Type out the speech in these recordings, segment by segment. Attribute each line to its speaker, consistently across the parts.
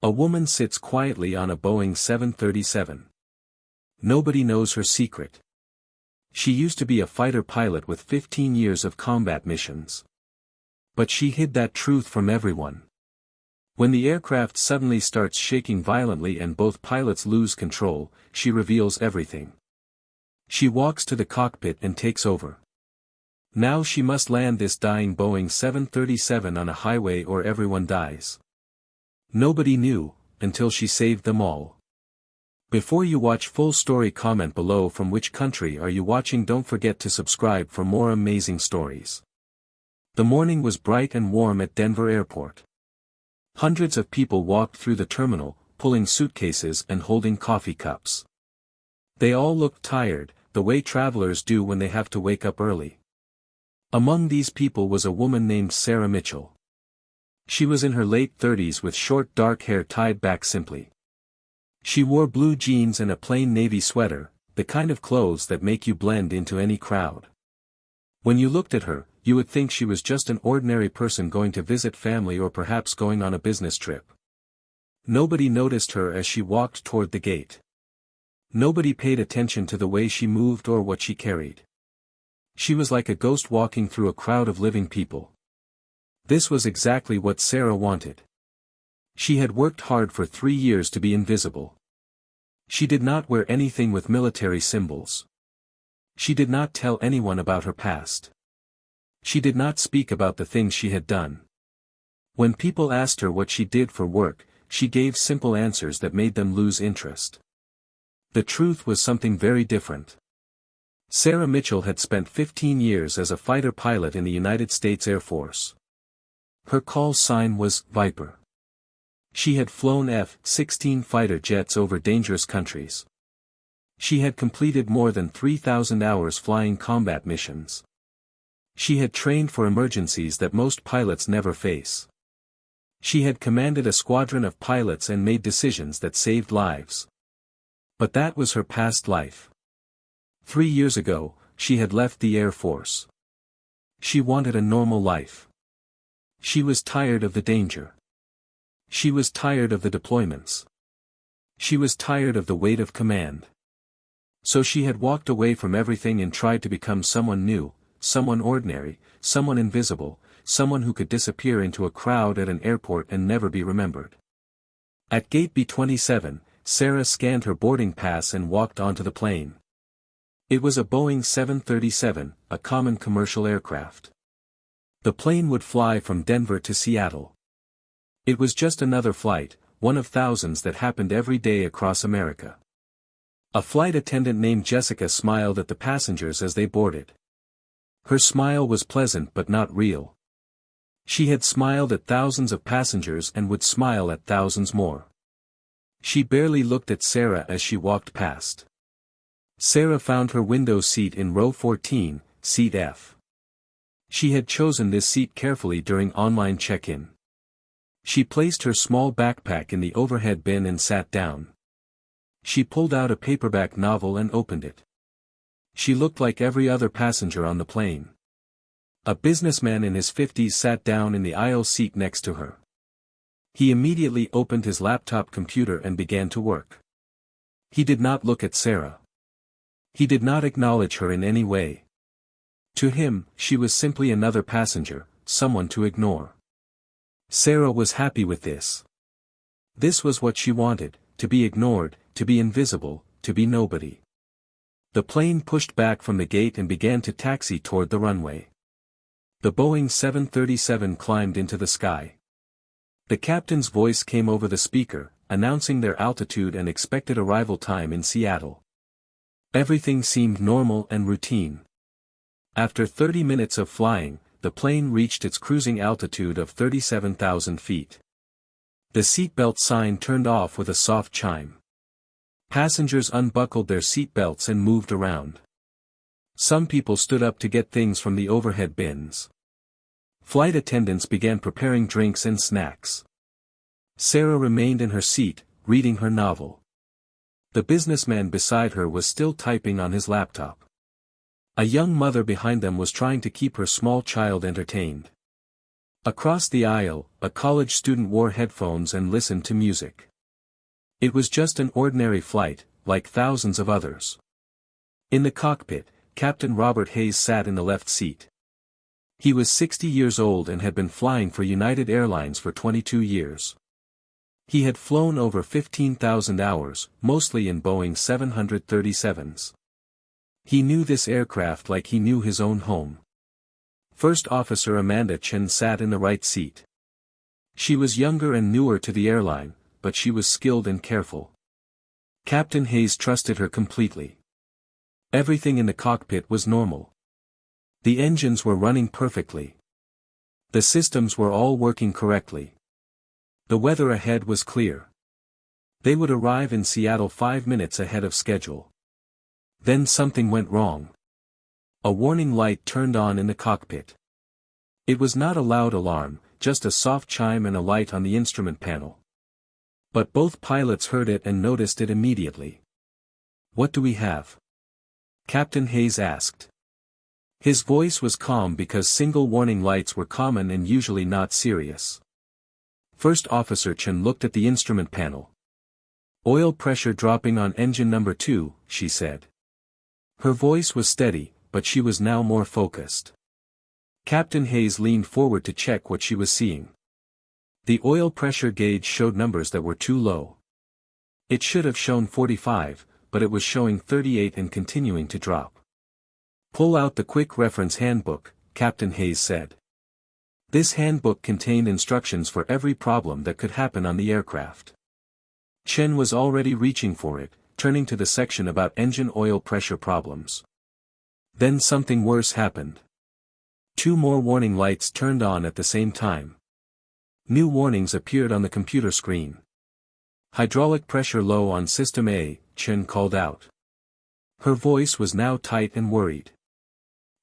Speaker 1: A woman sits quietly on a Boeing 737. Nobody knows her secret. She used to be a fighter pilot with 15 years of combat missions. But she hid that truth from everyone. When the aircraft suddenly starts shaking violently and both pilots lose control, she reveals everything. She walks to the cockpit and takes over. Now she must land this dying Boeing 737 on a highway or everyone dies. Nobody knew, until she saved them all. Before you watch full story, comment below from which country are you watching. Don't forget to subscribe for more amazing stories. The morning was bright and warm at Denver Airport. Hundreds of people walked through the terminal, pulling suitcases and holding coffee cups. They all looked tired, the way travelers do when they have to wake up early. Among these people was a woman named Sarah Mitchell. She was in her late 30s with short dark hair tied back simply. She wore blue jeans and a plain navy sweater, the kind of clothes that make you blend into any crowd. When you looked at her, you would think she was just an ordinary person going to visit family or perhaps going on a business trip. Nobody noticed her as she walked toward the gate. Nobody paid attention to the way she moved or what she carried. She was like a ghost walking through a crowd of living people. This was exactly what Sarah wanted. She had worked hard for 3 years to be invisible. She did not wear anything with military symbols. She did not tell anyone about her past. She did not speak about the things she had done. When people asked her what she did for work, she gave simple answers that made them lose interest. The truth was something very different. Sarah Mitchell had spent 15 years as a fighter pilot in the United States Air Force. Her call sign was Viper. She had flown F-16 fighter jets over dangerous countries. She had completed more than 3,000 hours flying combat missions. She had trained for emergencies that most pilots never face. She had commanded a squadron of pilots and made decisions that saved lives. But that was her past life. 3 years ago, she had left the Air Force. She wanted a normal life. She was tired of the danger. She was tired of the deployments. She was tired of the weight of command. So she had walked away from everything and tried to become someone new, someone ordinary, someone invisible, someone who could disappear into a crowd at an airport and never be remembered. At gate B-27, Sarah scanned her boarding pass and walked onto the plane. It was a Boeing 737, a common commercial aircraft. The plane would fly from Denver to Seattle. It was just another flight, one of thousands that happened every day across America. A flight attendant named Jessica smiled at the passengers as they boarded. Her smile was pleasant but not real. She had smiled at thousands of passengers and would smile at thousands more. She barely looked at Sarah as she walked past. Sarah found her window seat in row 14, seat F. She had chosen this seat carefully during online check-in. She placed her small backpack in the overhead bin and sat down. She pulled out a paperback novel and opened it. She looked like every other passenger on the plane. A businessman in his 50s sat down in the aisle seat next to her. He immediately opened his laptop computer and began to work. He did not look at Sarah. He did not acknowledge her in any way. To him, she was simply another passenger, someone to ignore. Sarah was happy with this. This was what she wanted, to be ignored, to be invisible, to be nobody. The plane pushed back from the gate and began to taxi toward the runway. The Boeing 737 climbed into the sky. The captain's voice came over the speaker, announcing their altitude and expected arrival time in Seattle. Everything seemed normal and routine. After 30 minutes of flying, the plane reached its cruising altitude of 37,000 feet. The seatbelt sign turned off with a soft chime. Passengers unbuckled their seatbelts and moved around. Some people stood up to get things from the overhead bins. Flight attendants began preparing drinks and snacks. Sarah remained in her seat, reading her novel. The businessman beside her was still typing on his laptop. A young mother behind them was trying to keep her small child entertained. Across the aisle, a college student wore headphones and listened to music. It was just an ordinary flight, like thousands of others. In the cockpit, Captain Robert Hayes sat in the left seat. He was 60 years old and had been flying for United Airlines for 22 years. He had flown over 15,000 hours, mostly in Boeing 737s. He knew this aircraft like he knew his own home. First Officer Amanda Chen sat in the right seat. She was younger and newer to the airline, but she was skilled and careful. Captain Hayes trusted her completely. Everything in the cockpit was normal. The engines were running perfectly. The systems were all working correctly. The weather ahead was clear. They would arrive in Seattle 5 minutes ahead of schedule. Then something went wrong. A warning light turned on in the cockpit. It was not a loud alarm, just a soft chime and a light on the instrument panel. But both pilots heard it and noticed it immediately. "What do we have?" Captain Hayes asked. His voice was calm because single warning lights were common and usually not serious. First Officer Chen looked at the instrument panel. "Oil pressure dropping on engine number 2, she said. Her voice was steady, but she was now more focused. Captain Hayes leaned forward to check what she was seeing. The oil pressure gauge showed numbers that were too low. It should have shown 45, but it was showing 38 and continuing to drop. "Pull out the quick reference handbook," Captain Hayes said. This handbook contained instructions for every problem that could happen on the aircraft. Chen was already reaching for it, turning to the section about engine oil pressure problems. Then something worse happened. 2 more warning lights turned on at the same time. New warnings appeared on the computer screen. "Hydraulic pressure low on System A," Chen called out. Her voice was now tight and worried.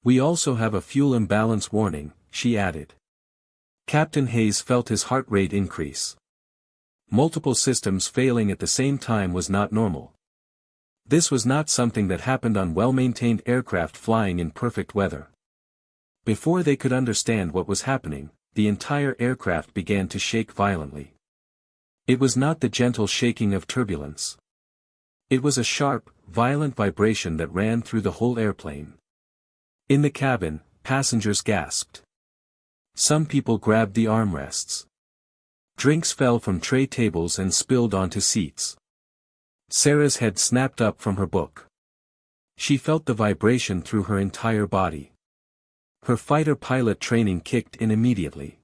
Speaker 1: "We also have a fuel imbalance warning," she added. Captain Hayes felt his heart rate increase. Multiple systems failing at the same time was not normal. This was not something that happened on well-maintained aircraft flying in perfect weather. Before they could understand what was happening, the entire aircraft began to shake violently. It was not the gentle shaking of turbulence. It was a sharp, violent vibration that ran through the whole airplane. In the cabin, passengers gasped. Some people grabbed the armrests. Drinks fell from tray tables and spilled onto seats. Sarah's head snapped up from her book. She felt the vibration through her entire body. Her fighter pilot training kicked in immediately.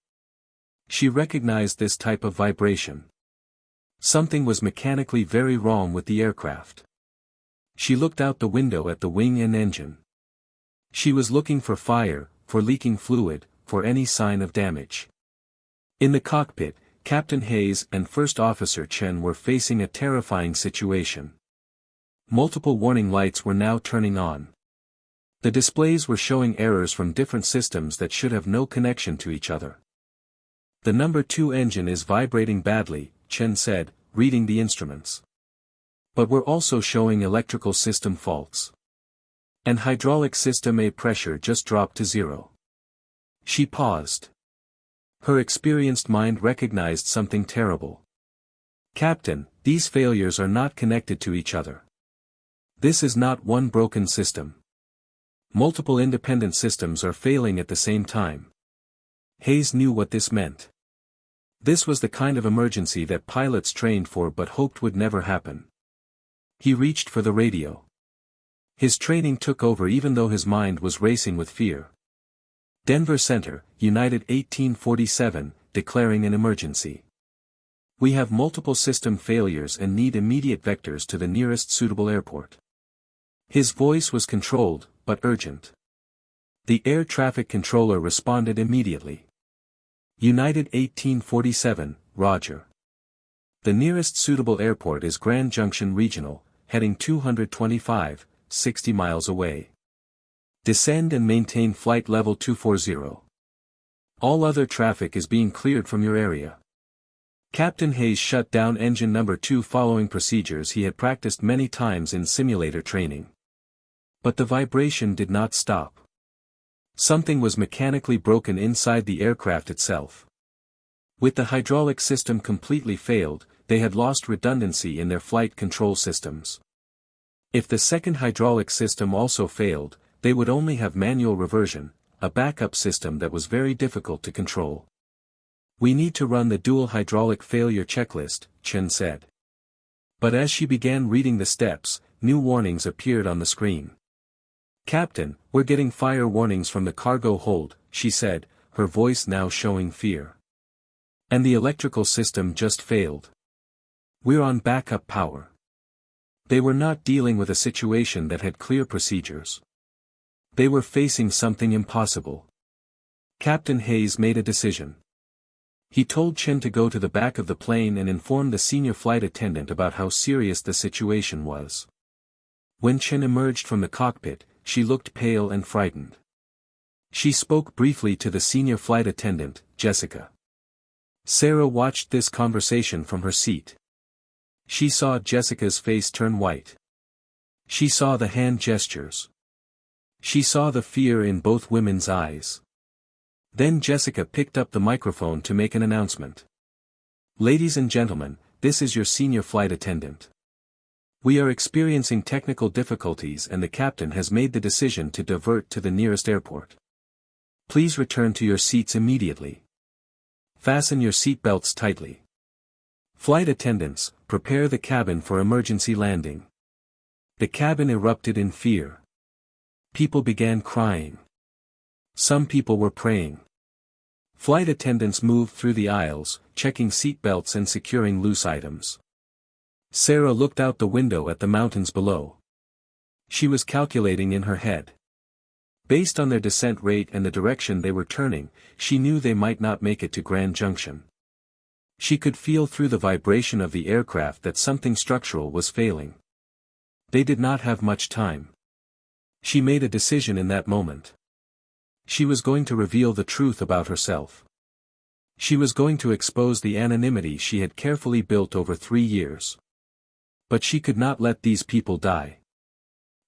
Speaker 1: She recognized this type of vibration. Something was mechanically very wrong with the aircraft. She looked out the window at the wing and engine. She was looking for fire, for leaking fluid, for any sign of damage. In the cockpit, Captain Hayes and First Officer Chen were facing a terrifying situation. Multiple warning lights were now turning on. The displays were showing errors from different systems that should have no connection to each other. "The number 2 engine is vibrating badly," Chen said, reading the instruments. "But we're also showing electrical system faults. And hydraulic system A pressure just dropped to 0. She paused. Her experienced mind recognized something terrible. "Captain, these failures are not connected to each other. This is not one broken system. Multiple independent systems are failing at the same time." Hayes knew what this meant. This was the kind of emergency that pilots trained for but hoped would never happen. He reached for the radio. His training took over even though his mind was racing with fear. "Denver Center, United 1847, declaring an emergency. We have multiple system failures and need immediate vectors to the nearest suitable airport." His voice was controlled, but urgent. The air traffic controller responded immediately. "United 1847, Roger. The nearest suitable airport is Grand Junction Regional, heading 225, 60 miles away. Descend and maintain flight level 240. All other traffic is being cleared from your area." Captain Hayes shut down engine number 2 following procedures he had practiced many times in simulator training. But the vibration did not stop. Something was mechanically broken inside the aircraft itself. With the hydraulic system completely failed, they had lost redundancy in their flight control systems. If the second hydraulic system also failed, they would only have manual reversion, a backup system that was very difficult to control. "We need to run the dual hydraulic failure checklist," Chen said. But as she began reading the steps, new warnings appeared on the screen. "Captain, we're getting fire warnings from the cargo hold," she said, her voice now showing fear. "And the electrical system just failed. We're on backup power." They were not dealing with a situation that had clear procedures. They were facing something impossible. Captain Hayes made a decision. He told Chen to go to the back of the plane and inform the senior flight attendant about how serious the situation was. When Chen emerged from the cockpit, she looked pale and frightened. She spoke briefly to the senior flight attendant, Jessica. Sarah watched this conversation from her seat. She saw Jessica's face turn white. She saw the hand gestures. She saw the fear in both women's eyes. Then Jessica picked up the microphone to make an announcement. "Ladies and gentlemen, this is your senior flight attendant. We are experiencing technical difficulties and the captain has made the decision to divert to the nearest airport. Please return to your seats immediately. Fasten your seatbelts tightly. Flight attendants, prepare the cabin for emergency landing." The cabin erupted in fear. People began crying. Some people were praying. Flight attendants moved through the aisles, checking seatbelts and securing loose items. Sarah looked out the window at the mountains below. She was calculating in her head. Based on their descent rate and the direction they were turning, she knew they might not make it to Grand Junction. She could feel through the vibration of the aircraft that something structural was failing. They did not have much time. She made a decision in that moment. She was going to reveal the truth about herself. She was going to expose the anonymity she had carefully built over 3 years. But she could not let these people die.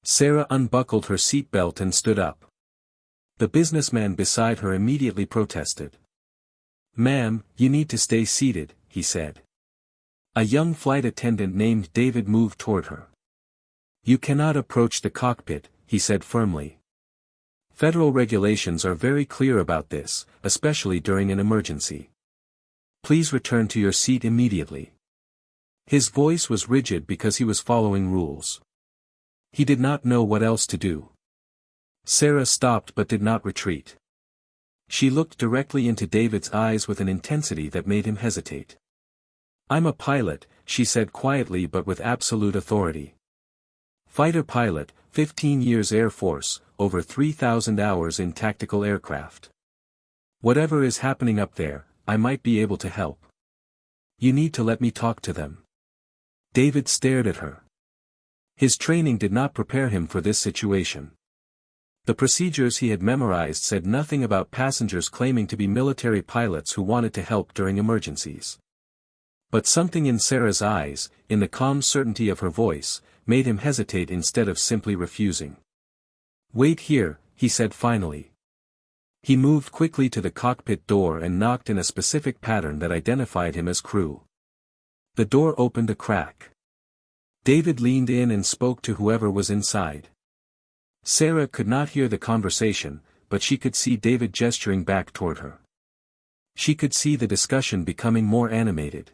Speaker 1: Sarah unbuckled her seatbelt and stood up. The businessman beside her immediately protested. "Ma'am, you need to stay seated," he said. A young flight attendant named David moved toward her. "You cannot approach the cockpit," he said firmly. "Federal regulations are very clear about this, especially during an emergency. Please return to your seat immediately." His voice was rigid because he was following rules. He did not know what else to do. Sarah stopped but did not retreat. She looked directly into David's eyes with an intensity that made him hesitate. "I'm a pilot," she said quietly but with absolute authority. "Fighter pilot, 15 years Air Force, over 3,000 hours in tactical aircraft. Whatever is happening up there, I might be able to help. You need to let me talk to them." David stared at her. His training did not prepare him for this situation. The procedures he had memorized said nothing about passengers claiming to be military pilots who wanted to help during emergencies. But something in Sarah's eyes, in the calm certainty of her voice, made him hesitate instead of simply refusing. "Wait here," he said finally. He moved quickly to the cockpit door and knocked in a specific pattern that identified him as crew. The door opened a crack. David leaned in and spoke to whoever was inside. Sarah could not hear the conversation, but she could see David gesturing back toward her. She could see the discussion becoming more animated.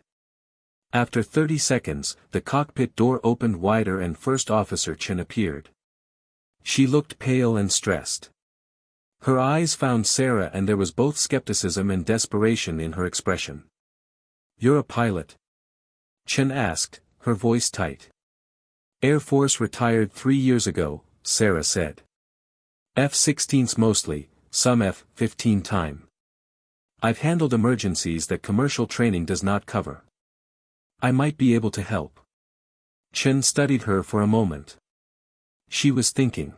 Speaker 1: After 30 seconds, the cockpit door opened wider and First Officer Chen appeared. She looked pale and stressed. Her eyes found Sarah and there was both skepticism and desperation in her expression. "You're a pilot?" Chen asked, her voice tight. "Air Force retired 3 years ago," Sarah said. "F-16s mostly, some F-15 time. I've handled emergencies that commercial training does not cover. I might be able to help." Chen studied her for a moment. She was thinking.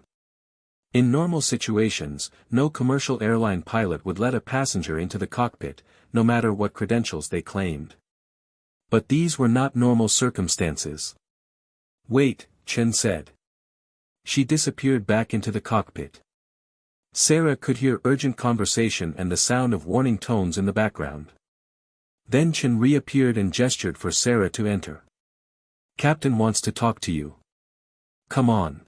Speaker 1: In normal situations, no commercial airline pilot would let a passenger into the cockpit, no matter what credentials they claimed. But these were not normal circumstances. "Wait," Chen said. She disappeared back into the cockpit. Sarah could hear urgent conversation and the sound of warning tones in the background. Then Chen reappeared and gestured for Sarah to enter. "Captain wants to talk to you. Come on."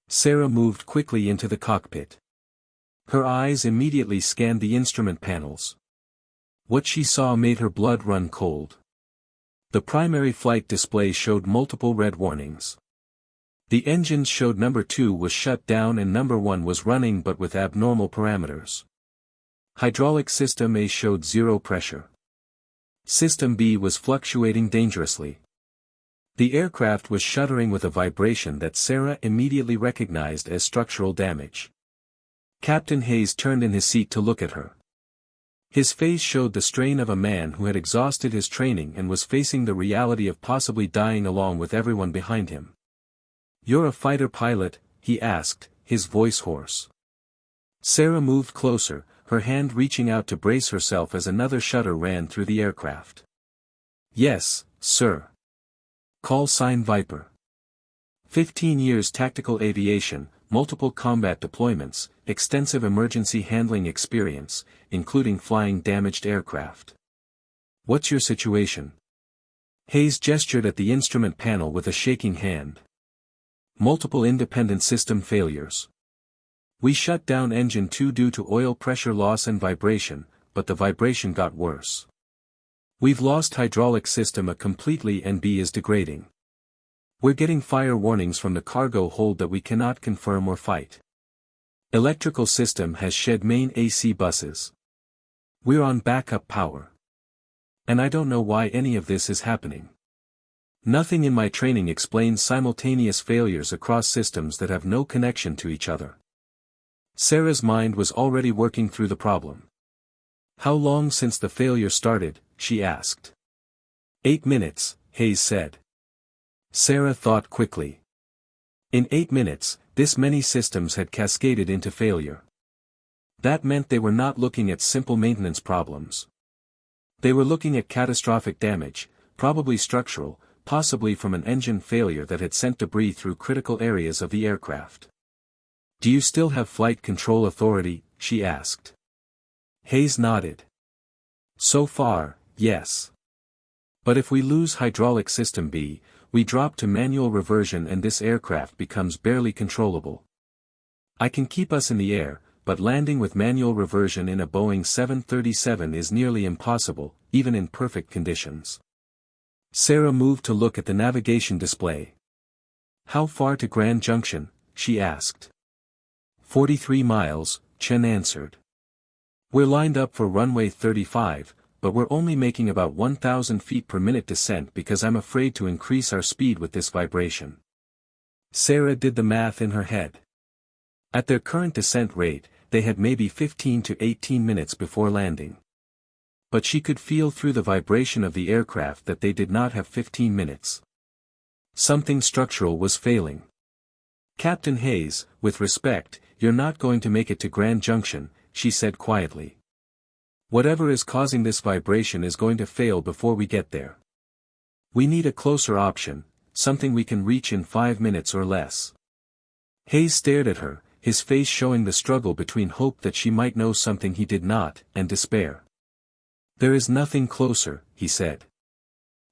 Speaker 1: Sarah moved quickly into the cockpit. Her eyes immediately scanned the instrument panels. What she saw made her blood run cold. The primary flight display showed multiple red warnings. The engines showed number 2 was shut down and number 1 was running but with abnormal parameters. Hydraulic system A showed 0 pressure. System B was fluctuating dangerously. The aircraft was shuddering with a vibration that Sarah immediately recognized as structural damage. Captain Hayes turned in his seat to look at her. His face showed the strain of a man who had exhausted his training and was facing the reality of possibly dying along with everyone behind him. "You're a fighter pilot?" he asked, his voice hoarse. Sarah moved closer, her hand reaching out to brace herself as another shudder ran through the aircraft. "Yes, sir. Call sign Viper. 15 years tactical aviation, multiple combat deployments, extensive emergency handling experience, including flying damaged aircraft. What's your situation?" Hayes gestured at the instrument panel with a shaking hand. "Multiple independent system failures. We shut down engine 2 due to oil pressure loss and vibration, but the vibration got worse. We've lost hydraulic system A completely and B is degrading. We're getting fire warnings from the cargo hold that we cannot confirm or fight. Electrical system has shed main AC buses. We're on backup power. And I don't know why any of this is happening. Nothing in my training explains simultaneous failures across systems that have no connection to each other." Sarah's mind was already working through the problem. "How long since the failure started?" she asked. 8 minutes, Hayes said. Sarah thought quickly. In 8 minutes, this many systems had cascaded into failure. That meant they were not looking at simple maintenance problems. They were looking at catastrophic damage, probably structural, possibly from an engine failure that had sent debris through critical areas of the aircraft. "Do you still have flight control authority?" she asked. Hayes nodded. "So far, yes. But if we lose hydraulic system B, we drop to manual reversion and this aircraft becomes barely controllable. I can keep us in the air, but landing with manual reversion in a Boeing 737 is nearly impossible, even in perfect conditions." Sarah moved to look at the navigation display. "How far to Grand Junction?" she asked. 43 miles, Chen answered. "We're lined up for runway 35, but we're only making about 1,000 feet per minute descent because I'm afraid to increase our speed with this vibration." Sarah did the math in her head. At their current descent rate, they had maybe 15 to 18 minutes before landing. But she could feel through the vibration of the aircraft that they did not have 15 minutes. Something structural was failing. "Captain Hayes, with respect, you're not going to make it to Grand Junction," she said quietly. "Whatever is causing this vibration is going to fail before we get there. We need a closer option, something we can reach in 5 minutes or less." Hayes stared at her, his face showing the struggle between hope that she might know something he did not, and despair. "There is nothing closer," he said.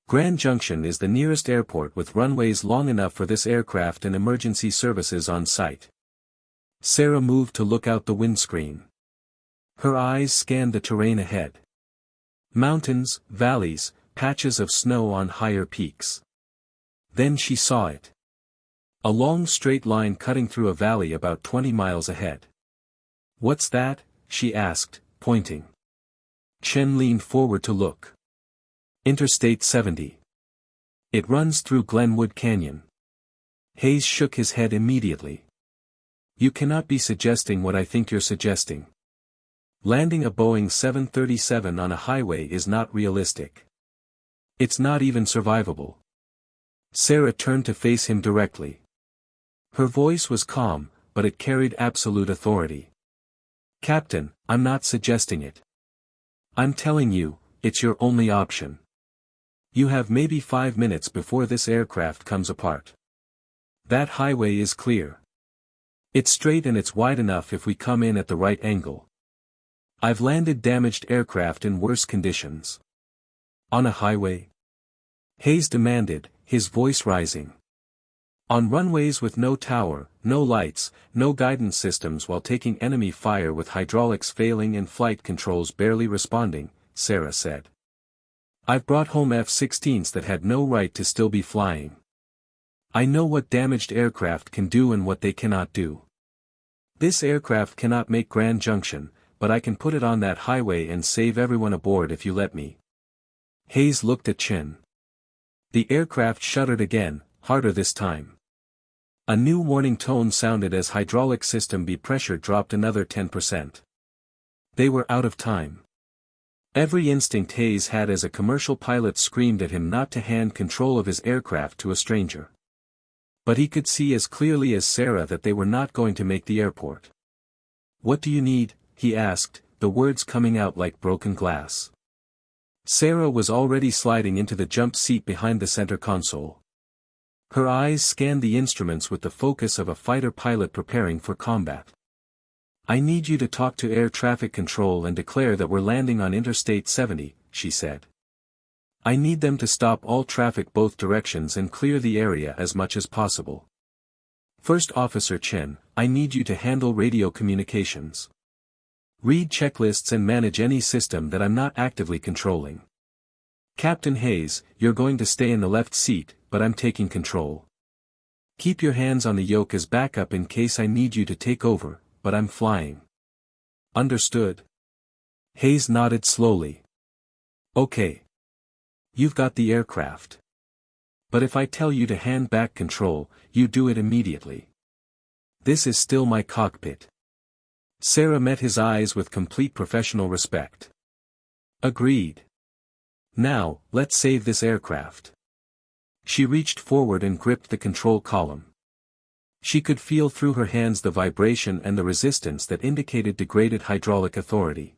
Speaker 1: "Grand Junction is the nearest airport with runways long enough for this aircraft and emergency services on site." Sarah moved to look out the windscreen. Her eyes scanned the terrain ahead. Mountains, valleys, patches of snow on higher peaks. Then she saw it. A long straight line cutting through a valley about 20 miles ahead. "What's that?" she asked, pointing. Chen leaned forward to look. "Interstate 70. It runs through Glenwood Canyon." Hayes shook his head immediately. "You cannot be suggesting what I think you're suggesting. Landing a Boeing 737 on a highway is not realistic. It's not even survivable." Sarah turned to face him directly. Her voice was calm, but it carried absolute authority. "Captain, I'm not suggesting it. I'm telling you, it's your only option. You have maybe 5 minutes before this aircraft comes apart. That highway is clear. It's straight and it's wide enough if we come in at the right angle. I've landed damaged aircraft in worse conditions. On a highway? Hayes demanded, his voice rising. On runways with no tower, no lights, no guidance systems while taking enemy fire with hydraulics failing and flight controls barely responding, Sarah said. I've brought home F-16s that had no right to still be flying. I know what damaged aircraft can do and what they cannot do. This aircraft cannot make Grand Junction, but I can put it on that highway and save everyone aboard if you let me. Hayes looked at Chen. The aircraft shuddered again, harder this time. A new warning tone sounded as hydraulic system B pressure dropped another 10%. They were out of time. Every instinct Hayes had as a commercial pilot screamed at him not to hand control of his aircraft to a stranger. But he could see as clearly as Sarah that they were not going to make the airport. What do you need? He asked, the words coming out like broken glass. Sarah was already sliding into the jump seat behind the center console. Her eyes scanned the instruments with the focus of a fighter pilot preparing for combat. I need you to talk to air traffic control and declare that we're landing on Interstate 70, she said. I need them to stop all traffic both directions and clear the area as much as possible. First Officer Chen, I need you to handle radio communications. Read checklists and manage any system that I'm not actively controlling. Captain Hayes, you're going to stay in the left seat, but I'm taking control. Keep your hands on the yoke as backup in case I need you to take over, but I'm flying. Understood? Hayes nodded slowly. Okay. You've got the aircraft. But if I tell you to hand back control, you do it immediately. This is still my cockpit. Sarah met his eyes with complete professional respect. Agreed. Now, let's save this aircraft. She reached forward and gripped the control column. She could feel through her hands the vibration and the resistance that indicated degraded hydraulic authority.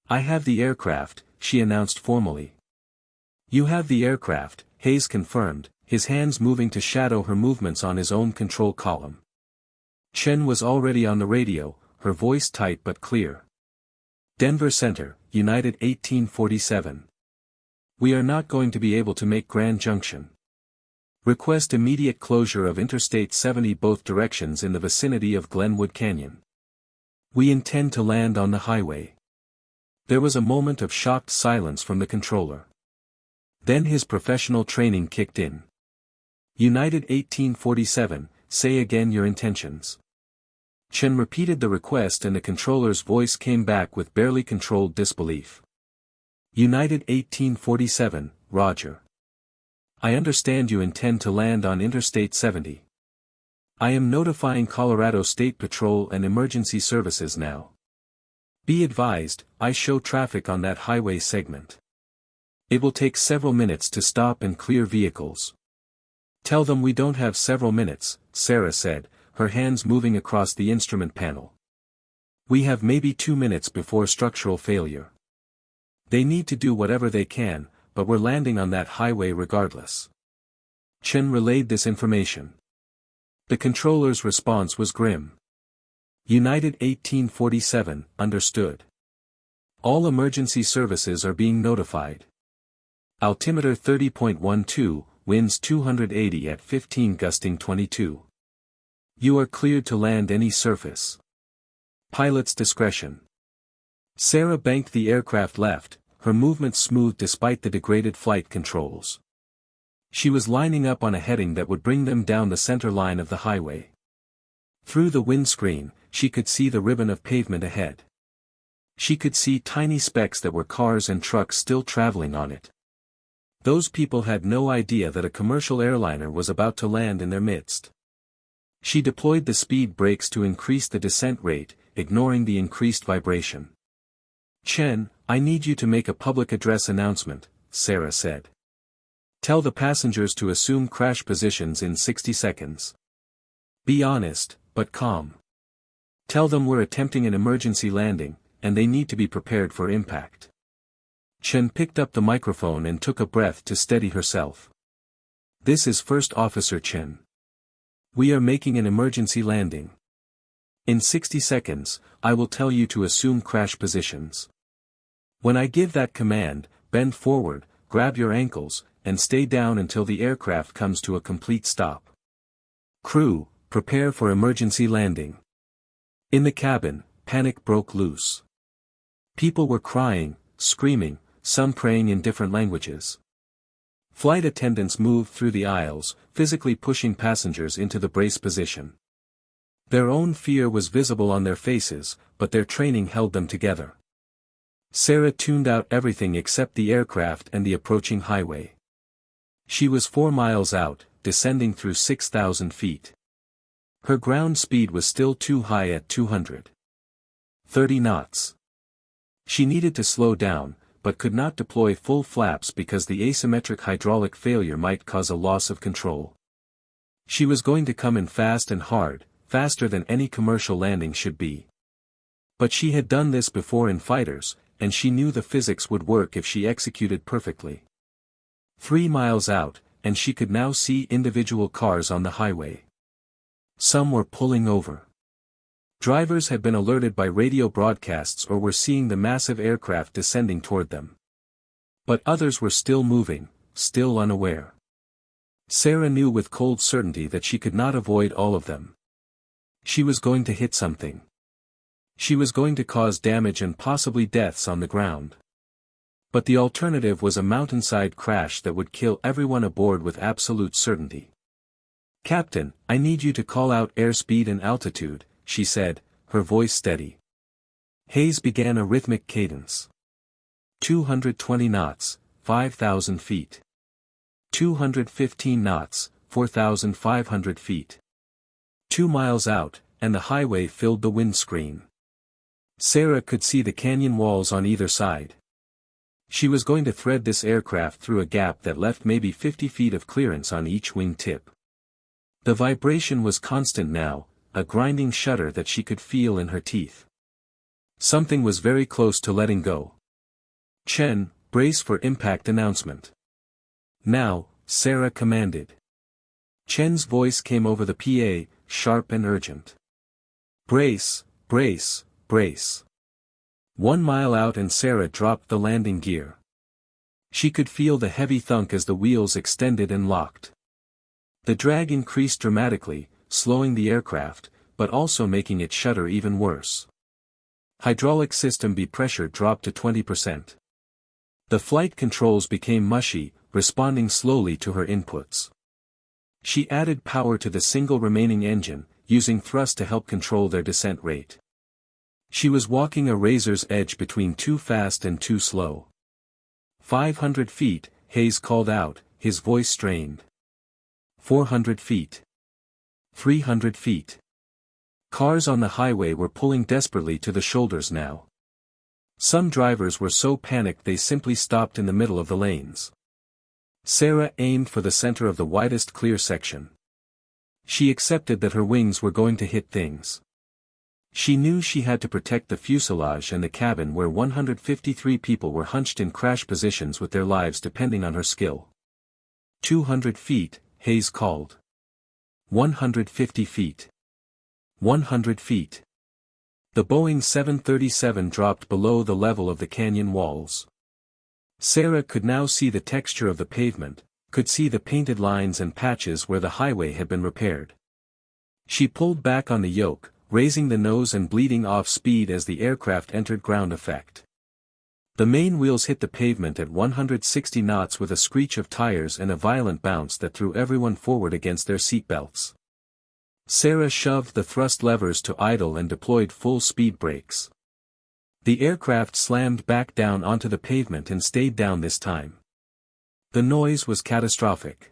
Speaker 1: I have the aircraft, she announced formally. You have the aircraft, Hayes confirmed, his hands moving to shadow her movements on his own control column. Chen was already on the radio, her voice tight but clear. Denver Center, United 1847. We are not going to be able to make Grand Junction. Request immediate closure of Interstate 70 both directions in the vicinity of Glenwood Canyon. We intend to land on the highway. There was a moment of shocked silence from the controller. Then his professional training kicked in. United 1847, say again your intentions. Chen repeated the request and the controller's voice came back with barely controlled disbelief. United 1847, Roger. I understand you intend to land on Interstate 70. I am notifying Colorado State Patrol and Emergency Services now. Be advised, I show traffic on that highway segment. It will take several minutes to stop and clear vehicles. Tell them we don't have several minutes, Sarah said, her hands moving across the instrument panel. We have maybe 2 minutes before structural failure. They need to do whatever they can, but we're landing on that highway regardless. Chen relayed this information. The controller's response was grim. United 1847, understood. All emergency services are being notified. Altimeter 30.12, winds 280 at 15 gusting 22. You are cleared to land any surface. Pilot's discretion. Sarah banked the aircraft left, her movement smooth despite the degraded flight controls. She was lining up on a heading that would bring them down the center line of the highway. Through the windscreen, she could see the ribbon of pavement ahead. She could see tiny specks that were cars and trucks still traveling on it. Those people had no idea that a commercial airliner was about to land in their midst. She deployed the speed brakes to increase the descent rate, ignoring the increased vibration. Chen, I need you to make a public address announcement, Sarah said. Tell the passengers to assume crash positions in 60 seconds. Be honest, but calm. Tell them we're attempting an emergency landing, and they need to be prepared for impact. Chen picked up the microphone and took a breath to steady herself. This is First Officer Chen. We are making an emergency landing. In 60 seconds, I will tell you to assume crash positions. When I give that command, bend forward, grab your ankles, and stay down until the aircraft comes to a complete stop. Crew, prepare for emergency landing. In the cabin, panic broke loose. People were crying, screaming, some praying in different languages. Flight attendants moved through the aisles, physically pushing passengers into the brace position. Their own fear was visible on their faces, but their training held them together. Sarah tuned out everything except the aircraft and the approaching highway. She was 4 miles out, descending through 6,000 feet. Her ground speed was still too high at 230 knots. She needed to slow down, but could not deploy full flaps because the asymmetric hydraulic failure might cause a loss of control. She was going to come in fast and hard, faster than any commercial landing should be. But she had done this before in fighters, and she knew the physics would work if she executed perfectly. 3 miles out, and she could now see individual cars on the highway. Some were pulling over. Drivers had been alerted by radio broadcasts or were seeing the massive aircraft descending toward them. But others were still moving, still unaware. Sarah knew with cold certainty that she could not avoid all of them. She was going to hit something. She was going to cause damage and possibly deaths on the ground. But the alternative was a mountainside crash that would kill everyone aboard with absolute certainty. "Captain, I need you to call out airspeed and altitude," she said, her voice steady. Hayes began a rhythmic cadence. 220 knots, 5,000 feet. 215 knots, 4,500 feet. 2 miles out, and the highway filled the windscreen. Sarah could see the canyon walls on either side. She was going to thread this aircraft through a gap that left maybe 50 feet of clearance on each wing tip. The vibration was constant now, a grinding shudder that she could feel in her teeth. Something was very close to letting go. "Chen, brace for impact announcement." "Now," Sarah commanded. Chen's voice came over the PA, sharp and urgent. "Brace, brace, brace." 1 mile out and Sarah dropped the landing gear. She could feel the heavy thunk as the wheels extended and locked. The drag increased dramatically, slowing the aircraft, but also making it shudder even worse. Hydraulic system B pressure dropped to 20%. The flight controls became mushy, responding slowly to her inputs. She added power to the single remaining engine, using thrust to help control their descent rate. She was walking a razor's edge between too fast and too slow. 500 feet, Hayes called out, his voice strained. 400 feet. 300 feet. Cars on the highway were pulling desperately to the shoulders now. Some drivers were so panicked they simply stopped in the middle of the lanes. Sarah aimed for the center of the widest clear section. She accepted that her wings were going to hit things. She knew she had to protect the fuselage and the cabin where 153 people were hunched in crash positions with their lives depending on her skill. 200 feet, Hayes called. 150 feet. 100 feet. The Boeing 737 dropped below the level of the canyon walls. Sarah could now see the texture of the pavement, could see the painted lines and patches where the highway had been repaired. She pulled back on the yoke, raising the nose and bleeding off speed as the aircraft entered ground effect. The main wheels hit the pavement at 160 knots with a screech of tires and a violent bounce that threw everyone forward against their seatbelts. Sarah shoved the thrust levers to idle and deployed full-speed brakes. The aircraft slammed back down onto the pavement and stayed down this time. The noise was catastrophic.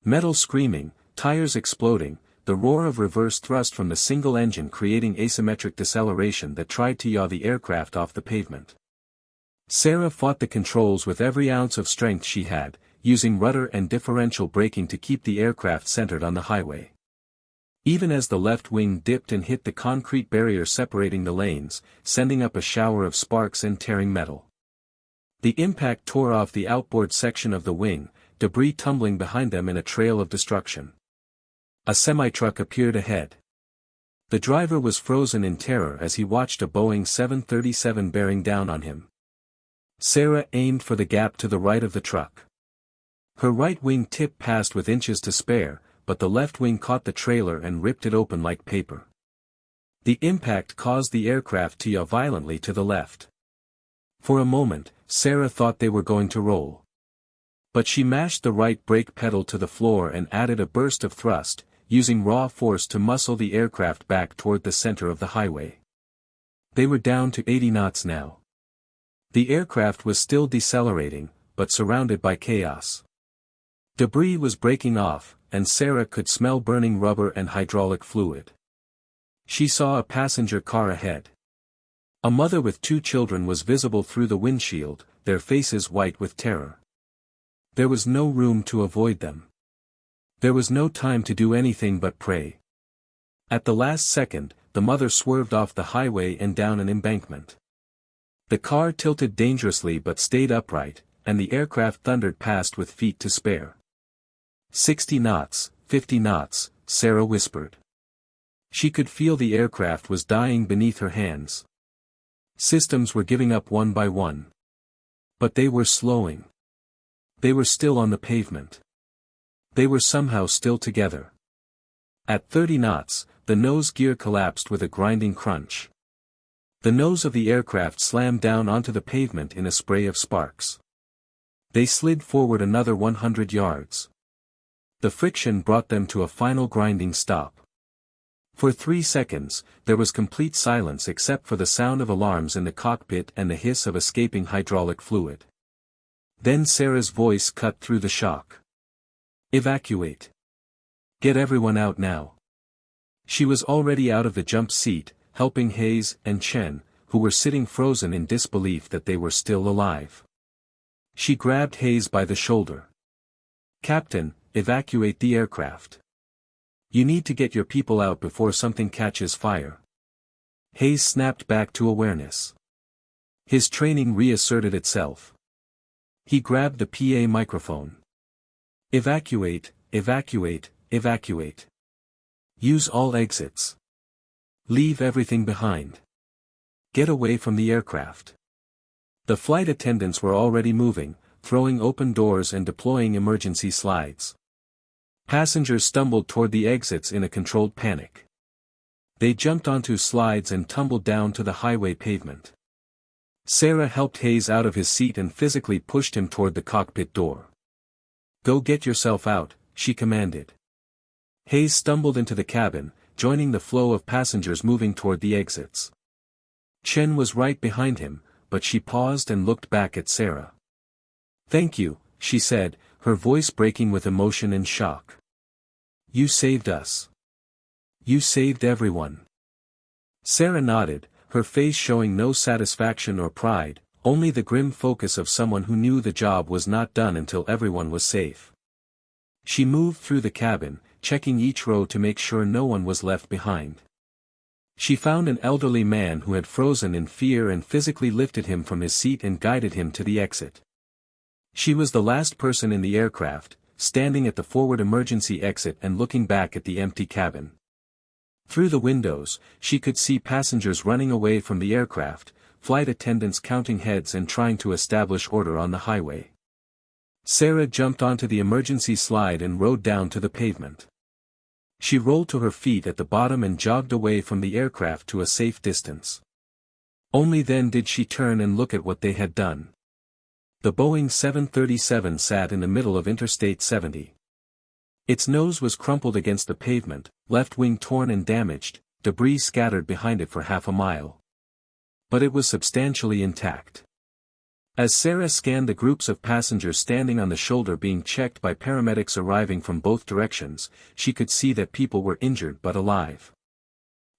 Speaker 1: Metal screaming, tires exploding, the roar of reverse thrust from the single engine creating asymmetric deceleration that tried to yaw the aircraft off the pavement. Sarah fought the controls with every ounce of strength she had, using rudder and differential braking to keep the aircraft centered on the highway. Even as the left wing dipped and hit the concrete barrier separating the lanes, sending up a shower of sparks and tearing metal. The impact tore off the outboard section of the wing, debris tumbling behind them in a trail of destruction. A semi-truck appeared ahead. The driver was frozen in terror as he watched a Boeing 737 bearing down on him. Sarah aimed for the gap to the right of the truck. Her right wing tip passed with inches to spare, but the left wing caught the trailer and ripped it open like paper. The impact caused the aircraft to yaw violently to the left. For a moment, Sarah thought they were going to roll. But she mashed the right brake pedal to the floor and added a burst of thrust, using raw force to muscle the aircraft back toward the center of the highway. They were down to 80 knots now. The aircraft was still decelerating, but surrounded by chaos. Debris was breaking off, and Sarah could smell burning rubber and hydraulic fluid. She saw a passenger car ahead. A mother with 2 children was visible through the windshield, their faces white with terror. There was no room to avoid them. There was no time to do anything but pray. At the last second, the mother swerved off the highway and down an embankment. The car tilted dangerously but stayed upright, and the aircraft thundered past with feet to spare. 60 knots, 50 knots, Sarah whispered. She could feel the aircraft was dying beneath her hands. Systems were giving up one by one. But they were slowing. They were still on the pavement. They were somehow still together. At 30 knots, the nose gear collapsed with a grinding crunch. The nose of the aircraft slammed down onto the pavement in a spray of sparks. They slid forward another 100 yards. The friction brought them to a final grinding stop. For 3 seconds, there was complete silence except for the sound of alarms in the cockpit and the hiss of escaping hydraulic fluid. Then Sarah's voice cut through the shock. Evacuate. Get everyone out now. She was already out of the jump seat, helping Hayes and Chen, who were sitting frozen in disbelief that they were still alive. She grabbed Hayes by the shoulder. Captain, evacuate the aircraft. You need to get your people out before something catches fire. Hayes snapped back to awareness. His training reasserted itself. He grabbed the PA microphone. Evacuate, evacuate, evacuate. Use all exits. Leave everything behind. Get away from the aircraft. The flight attendants were already moving, throwing open doors and deploying emergency slides. Passengers stumbled toward the exits in a controlled panic. They jumped onto slides and tumbled down to the highway pavement. Sarah helped Hayes out of his seat and physically pushed him toward the cockpit door. Go get yourself out, she commanded. Hayes stumbled into the cabin, joining the flow of passengers moving toward the exits. Chen was right behind him, but she paused and looked back at Sarah. Thank you, she said, her voice breaking with emotion and shock. You saved us. You saved everyone. Sarah nodded, her face showing no satisfaction or pride, only the grim focus of someone who knew the job was not done until everyone was safe. She moved through the cabin, checking each row to make sure no one was left behind. She found an elderly man who had frozen in fear and physically lifted him from his seat and guided him to the exit. She was the last person in the aircraft, standing at the forward emergency exit and looking back at the empty cabin. Through the windows, she could see passengers running away from the aircraft, flight attendants counting heads and trying to establish order on the highway. Sarah jumped onto the emergency slide and rode down to the pavement. She rolled to her feet at the bottom and jogged away from the aircraft to a safe distance. Only then did she turn and look at what they had done. The Boeing 737 sat in the middle of Interstate 70. Its nose was crumpled against the pavement, left wing torn and damaged, debris scattered behind it for half a mile. But it was substantially intact. As Sarah scanned the groups of passengers standing on the shoulder being checked by paramedics arriving from both directions, she could see that people were injured but alive.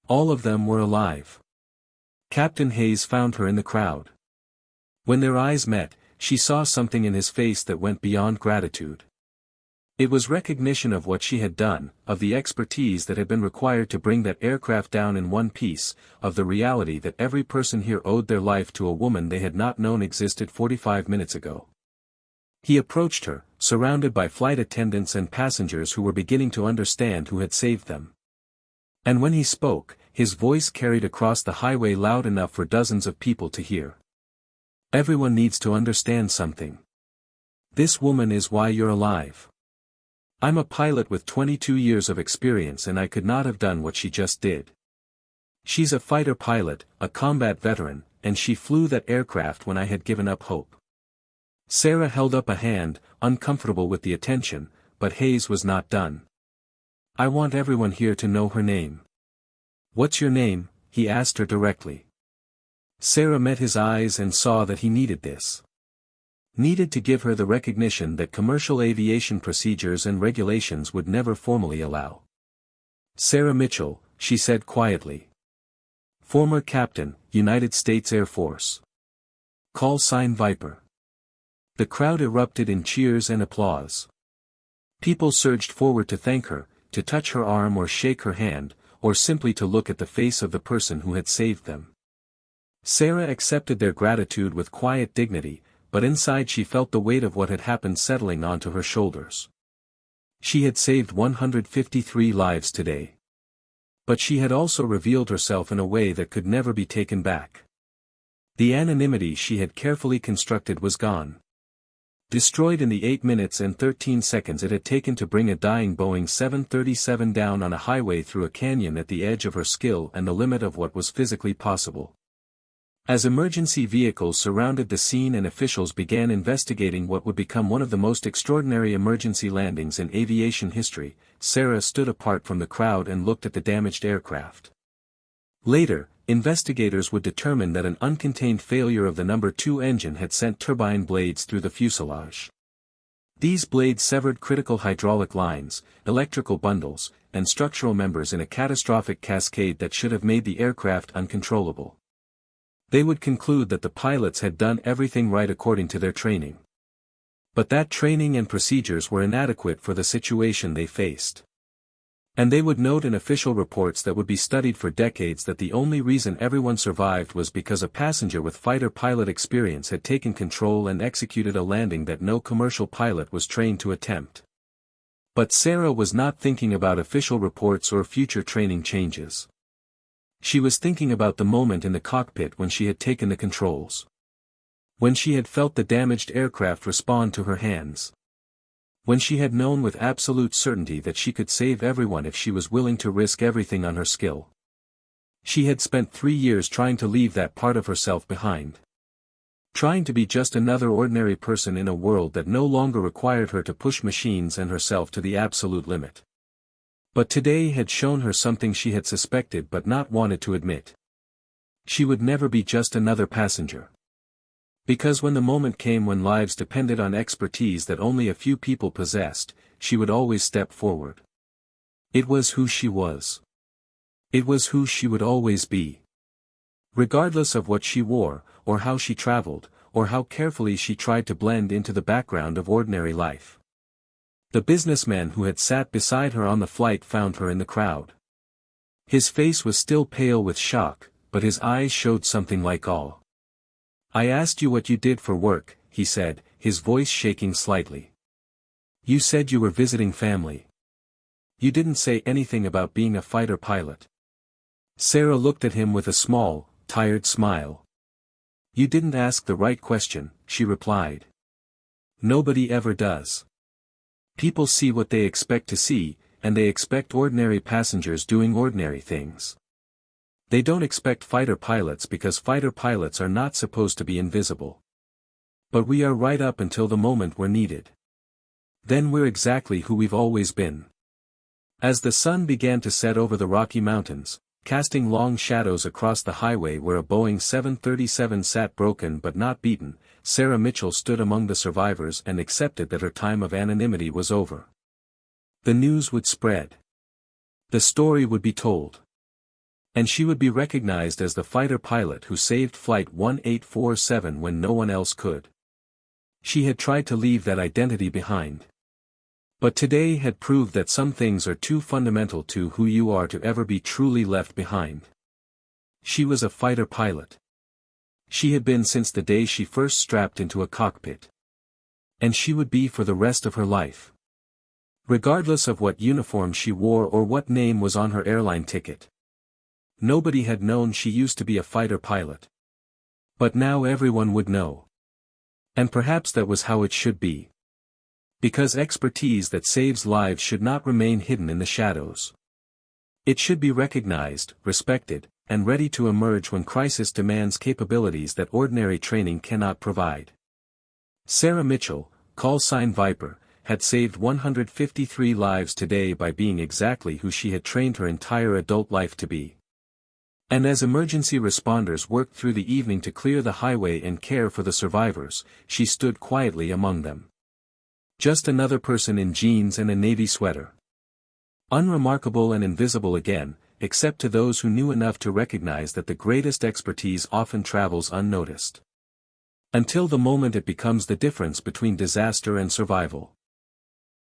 Speaker 1: All of them were alive. Captain Hayes found her in the crowd. When their eyes met, she saw something in his face that went beyond gratitude. It was recognition of what she had done, of the expertise that had been required to bring that aircraft down in one piece, of the reality that every person here owed their life to a woman they had not known existed 45 minutes ago. He approached her, surrounded by flight attendants and passengers who were beginning to understand who had saved them. And when he spoke, his voice carried across the highway loud enough for dozens of people to hear. Everyone needs to understand something. This woman is why you're alive. I'm a pilot with 22 years of experience and I could not have done what she just did. She's a fighter pilot, a combat veteran, and she flew that aircraft when I had given up hope. Sarah held up a hand, uncomfortable with the attention, but Hayes was not done. I want everyone here to know her name. What's your name? He asked her directly. Sarah met his eyes and saw that he needed this. Needed to give her the recognition that commercial aviation procedures and regulations would never formally allow. Sarah Mitchell, she said quietly. Former Captain, United States Air Force. Call sign Viper. The crowd erupted in cheers and applause. People surged forward to thank her, to touch her arm or shake her hand, or simply to look at the face of the person who had saved them. Sarah accepted their gratitude with quiet dignity, but inside she felt the weight of what had happened settling onto her shoulders. She had saved 153 lives today. But she had also revealed herself in a way that could never be taken back. The anonymity she had carefully constructed was gone. Destroyed in the 8 minutes and 13 seconds it had taken to bring a dying Boeing 737 down on a highway through a canyon at the edge of her skill and the limit of what was physically possible. As emergency vehicles surrounded the scene and officials began investigating what would become one of the most extraordinary emergency landings in aviation history, Sarah stood apart from the crowd and looked at the damaged aircraft. Later, investigators would determine that an uncontained failure of the No. 2 engine had sent turbine blades through the fuselage. These blades severed critical hydraulic lines, electrical bundles, and structural members in a catastrophic cascade that should have made the aircraft uncontrollable. They would conclude that the pilots had done everything right according to their training. But that training and procedures were inadequate for the situation they faced. And they would note in official reports that would be studied for decades that the only reason everyone survived was because a passenger with fighter pilot experience had taken control and executed a landing that no commercial pilot was trained to attempt. But Sarah was not thinking about official reports or future training changes. She was thinking about the moment in the cockpit when she had taken the controls. When she had felt the damaged aircraft respond to her hands. When she had known with absolute certainty that she could save everyone if she was willing to risk everything on her skill. She had spent 3 years trying to leave that part of herself behind. Trying to be just another ordinary person in a world that no longer required her to push machines and herself to the absolute limit. But today had shown her something she had suspected but not wanted to admit. She would never be just another passenger. Because when the moment came when lives depended on expertise that only a few people possessed, she would always step forward. It was who she was. It was who she would always be. Regardless of what she wore, or how she traveled, or how carefully she tried to blend into the background of ordinary life. The businessman who had sat beside her on the flight found her in the crowd. His face was still pale with shock, but his eyes showed something like awe. I asked you what you did for work, he said, his voice shaking slightly. You said you were visiting family. You didn't say anything about being a fighter pilot. Sarah looked at him with a small, tired smile. You didn't ask the right question, she replied. Nobody ever does. People see what they expect to see, and they expect ordinary passengers doing ordinary things. They don't expect fighter pilots because fighter pilots are not supposed to be invisible. But we are right up until the moment we're needed. Then we're exactly who we've always been. As the sun began to set over the Rocky Mountains, casting long shadows across the highway where a Boeing 737 sat broken but not beaten, Sarah Mitchell stood among the survivors and accepted that her time of anonymity was over. The news would spread. The story would be told. And she would be recognized as the fighter pilot who saved Flight 1847 when no one else could. She had tried to leave that identity behind. But today had proved that some things are too fundamental to who you are to ever be truly left behind. She was a fighter pilot. She had been since the day she first strapped into a cockpit. And she would be for the rest of her life. regardless of what uniform she wore or what name was on her airline ticket. Nobody had known she used to be a fighter pilot. But now everyone would know. And perhaps that was how it should be. Because expertise that saves lives should not remain hidden in the shadows. It should be recognized, respected, and ready to emerge when crisis demands capabilities that ordinary training cannot provide. Sarah Mitchell, call sign Viper, had saved 153 lives today by being exactly who she had trained her entire adult life to be. And as emergency responders worked through the evening to clear the highway and care for the survivors, she stood quietly among them. Just another person in jeans and a navy sweater. Unremarkable and invisible again, except to those who knew enough to recognize that the greatest expertise often travels unnoticed. Until the moment it becomes the difference between disaster and survival.